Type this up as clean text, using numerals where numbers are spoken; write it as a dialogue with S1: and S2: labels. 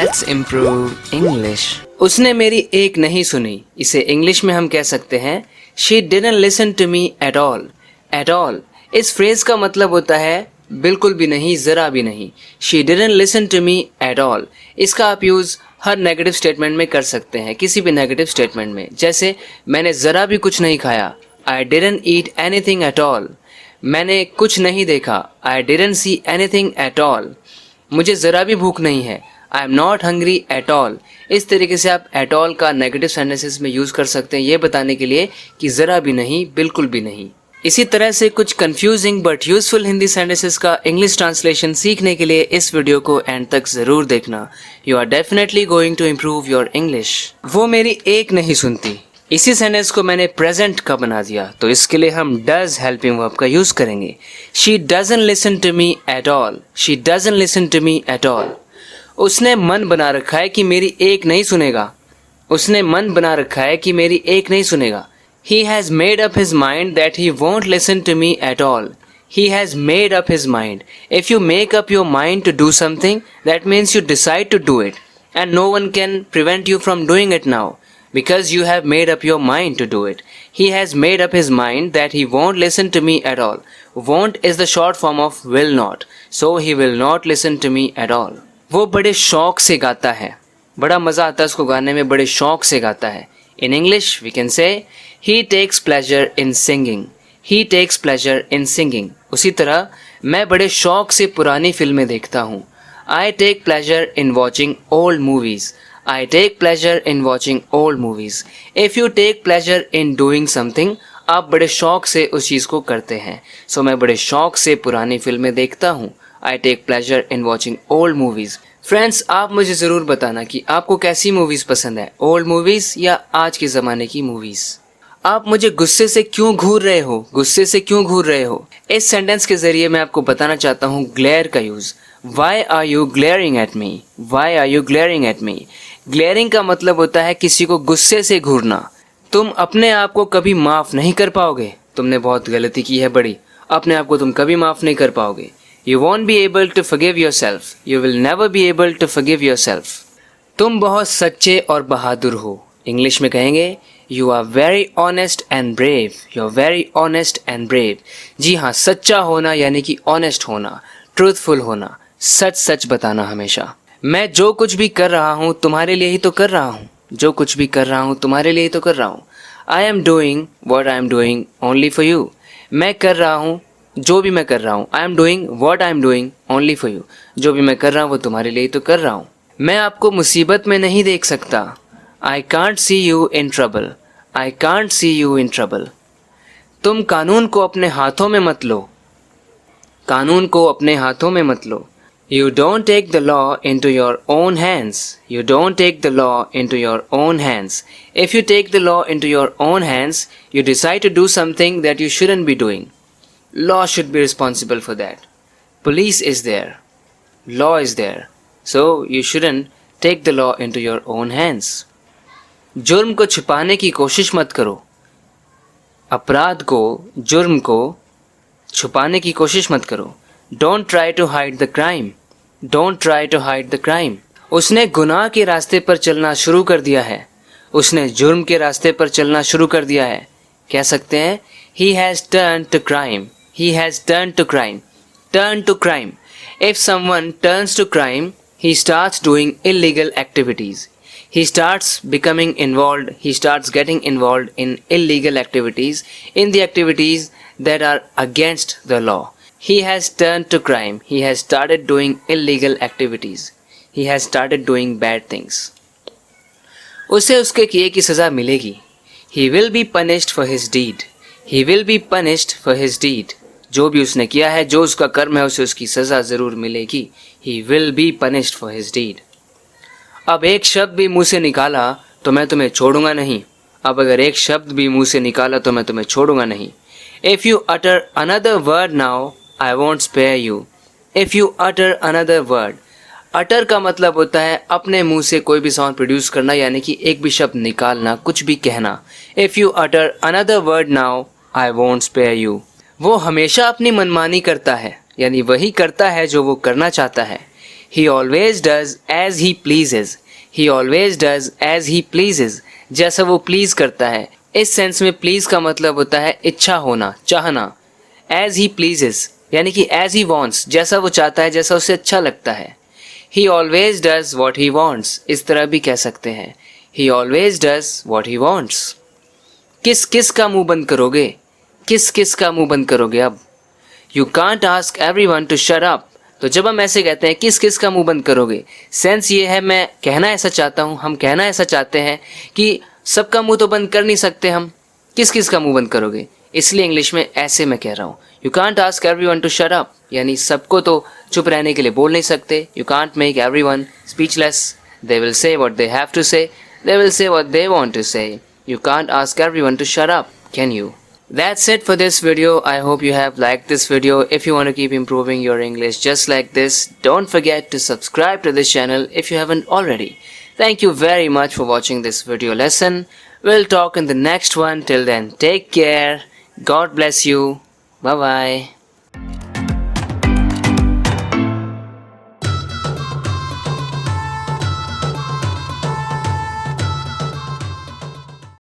S1: Let's improve English. उसने मेरी एक नहीं सुनी, इसे इंग्लिश में हम कह सकते हैं she didn't listen to me at all. At all इस फ्रेज का मतलब होता है बिल्कुल भी नहीं, ज़रा भी नहीं। She didn't listen to me at all, इसका आप यूज़ हर नेगेटिव स्टेटमेंट में कर सकते हैं, किसी भी नेगेटिव स्टेटमेंट में। जैसे मैंने ज़रा भी कुछ नहीं खाया, I didn't eat anything at all. मैंने कुछ नहीं देखा, I didn't see anything at all. मुझे ज़रा भी भूख नहीं है, I am not hungry eight all. इस तरीके से आप एट ऑल का नेगेटिव सेंटेंसेस में यूज़ कर सकते हैं, ये बताने के लिए कि ज़रा भी नहीं, बिल्कुल भी नहीं। इसी तरह से कुछ confusing but useful Hindi sentences का इंग्लिश ट्रांसलेशन सीखने के लिए इस वीडियो को एंड तक ज़रूर देखना। You are definitely going to improve your English. वो मेरी एक नहीं सुनती, इसी सेंटेंस को मैंने प्रेजेंट का बना दिया, तो इसके लिए हम डज हेल्पिंग वर्ब का यूज़ करेंगे। She doesn't listen to me at all, she doesn't listen to me at all. उसने मन बना रखा है कि मेरी एक नहीं सुनेगा, उसने मन बना रखा है कि मेरी एक नहीं सुनेगा। He has made up his mind that he won't listen to me at all. He has made up his mind. If you make up your mind to do something, that means you decide to do it. And no one can prevent you from doing it now, because you have made up your mind to do it. He has made up his mind that he won't listen to me at all. Won't is the short form of will not. So he will not listen to me at all. वो बड़े शौक से गाता है, बड़ा मज़ा आता है उसको गाने में, बड़े शौक से गाता है। In English, we can say, he takes pleasure in singing. He takes pleasure in singing. उसी तरह मैं बड़े शौक से पुरानी फिल्में देखता हूँ। I take pleasure in watching old movies. I take pleasure in watching old movies. If you take pleasure in doing something, आप बड़े शौक से उस चीज़ को करते हैं। So मैं बड़े शौक से पुरानी फिल्में देखता हूँ। I take pleasure in watching old movies. Friends, आप मुझे ज़रूर बताना कि आपको कैसी मूवीज़ पसंद है, ओल्ड मूवीज़ या आज के ज़माने की मूवीज़। आप मुझे गुस्से से क्यों घूर रहे हो, गुस्से से क्यों घूर रहे हो। इस सेंटेंस के ज़रिए मैं आपको बताना चाहता हूँ ग्लेयर का use. Why are you glaring at me, why are you glaring at me. Glaring का मतलब होता है किसी को गुस्से से घूरना। तुम अपने आप को कभी माफ़ नहीं कर पाओगे, तुमने बहुत गलती की है बड़ी, अपने आप को तुम कभी माफ़ नहीं कर पाओगे। You won't be able to forgive yourself. You will never be able to forgive yourself. तुम बहुत सच्चे और बहादुर हो। इंग्लिश में कहेंगे You are very honest and brave. You are very honest and brave. जी हाँ, सच्चा होना यानी कि honest होना, truthful होना, सच सच बताना हमेशा। मैं जो कुछ भी कर रहा हूँ तुम्हारे लिए ही तो कर रहा हूँ, जो कुछ भी कर रहा हूँ तुम्हारे लिए ही तो कर रहा हूँ। I am doing what I am doing only for you. मैं कर रहा हूँ जो भी मैं कर रहा हूँ, I am doing what I am doing only for you. जो भी मैं कर रहा हूँ वो तुम्हारे लिए तो कर रहा हूँ। मैं आपको मुसीबत में नहीं देख सकता, I can't see you in trouble, I can't see you in trouble. तुम कानून को अपने हाथों में मत लो, कानून को अपने हाथों में मत लो। You don't take the law into your own hands, you don't take the law into your own hands. If you take the law into your own hands, you decide to do something that you shouldn't be doing. Law should be responsible for that. Police is there. Law is there. So you shouldn't take the law into your own hands. जुर्म को छुपाने की कोशिश मत करो, अपराध को, जुर्म को छुपाने की कोशिश मत करो। Don't try to hide the crime. Don't try to hide the crime. उसने गुनाह के रास्ते पर चलना शुरू कर दिया है, उसने जुर्म के रास्ते पर चलना शुरू कर दिया है। कह सकते हैं He has turned to crime. He has turned to crime. Turn to crime. If someone turns to crime, he starts doing illegal activities. He starts becoming involved, he starts getting involved in illegal activities, in the activities that are against the law. He has turned to crime. He has started doing illegal activities. He has started doing bad things. उसे उसके किए की सज़ा मिलेगी. He will be punished for his deed. He will be punished for his deed. जो भी उसने किया है, जो उसका कर्म है, उसे उसकी सज़ा ज़रूर मिलेगी। He will be punished for his deed. अब एक शब्द भी मुंह से निकाला तो मैं तुम्हें छोड़ूंगा नहीं, अब अगर एक शब्द भी मुंह से निकाला तो मैं तुम्हें छोड़ूंगा नहीं। If you utter another word now, I won't spare you. If you utter another word. utter का मतलब होता है अपने मुंह से कोई भी साउंड प्रोड्यूस करना, यानी कि एक भी शब्द निकालना, कुछ भी कहना। If you utter another word now, I won't spare you. वो हमेशा अपनी मनमानी करता है, यानी वही करता है जो वो करना चाहता है। He always does as he pleases. He always does as he pleases. जैसा वो प्लीज करता है. इस सेंस में प्लीज का मतलब होता है इच्छा होना, चाहना. As he pleases यानी कि as he wants, जैसा वो चाहता है, जैसा उसे अच्छा लगता है. He always does what he wants. इस तरह भी कह सकते हैं. He always does what he wants. किस किस का मुंह बंद करोगे? किस किस का मुंह बंद करोगे अब? You can't ask everyone to shut up. तो जब हम ऐसे कहते हैं किस किस का मुंह बंद करोगे, सेंस ये है मैं कहना ऐसा चाहता हूँ, हम कहना ऐसा चाहते हैं कि सबका मुंह तो बंद कर नहीं सकते हम, किस किस का मुंह बंद करोगे. इसलिए इंग्लिश में ऐसे मैं कह रहा हूँ. You can't ask everyone to shut up. यानी सबको तो चुप रहने के लिए बोल नहीं सकते. You can't make everyone speechless. They will say what they have to say. They will say what they want to say. You can't ask everyone to shut up, can you? That's it for this video. I hope you have liked this video. If you want to keep improving your English just like this, don't forget to subscribe to this channel if you haven't already. Thank you very much for watching this video lesson. We'll talk in the next one. Till then, take care. God bless you. Bye bye.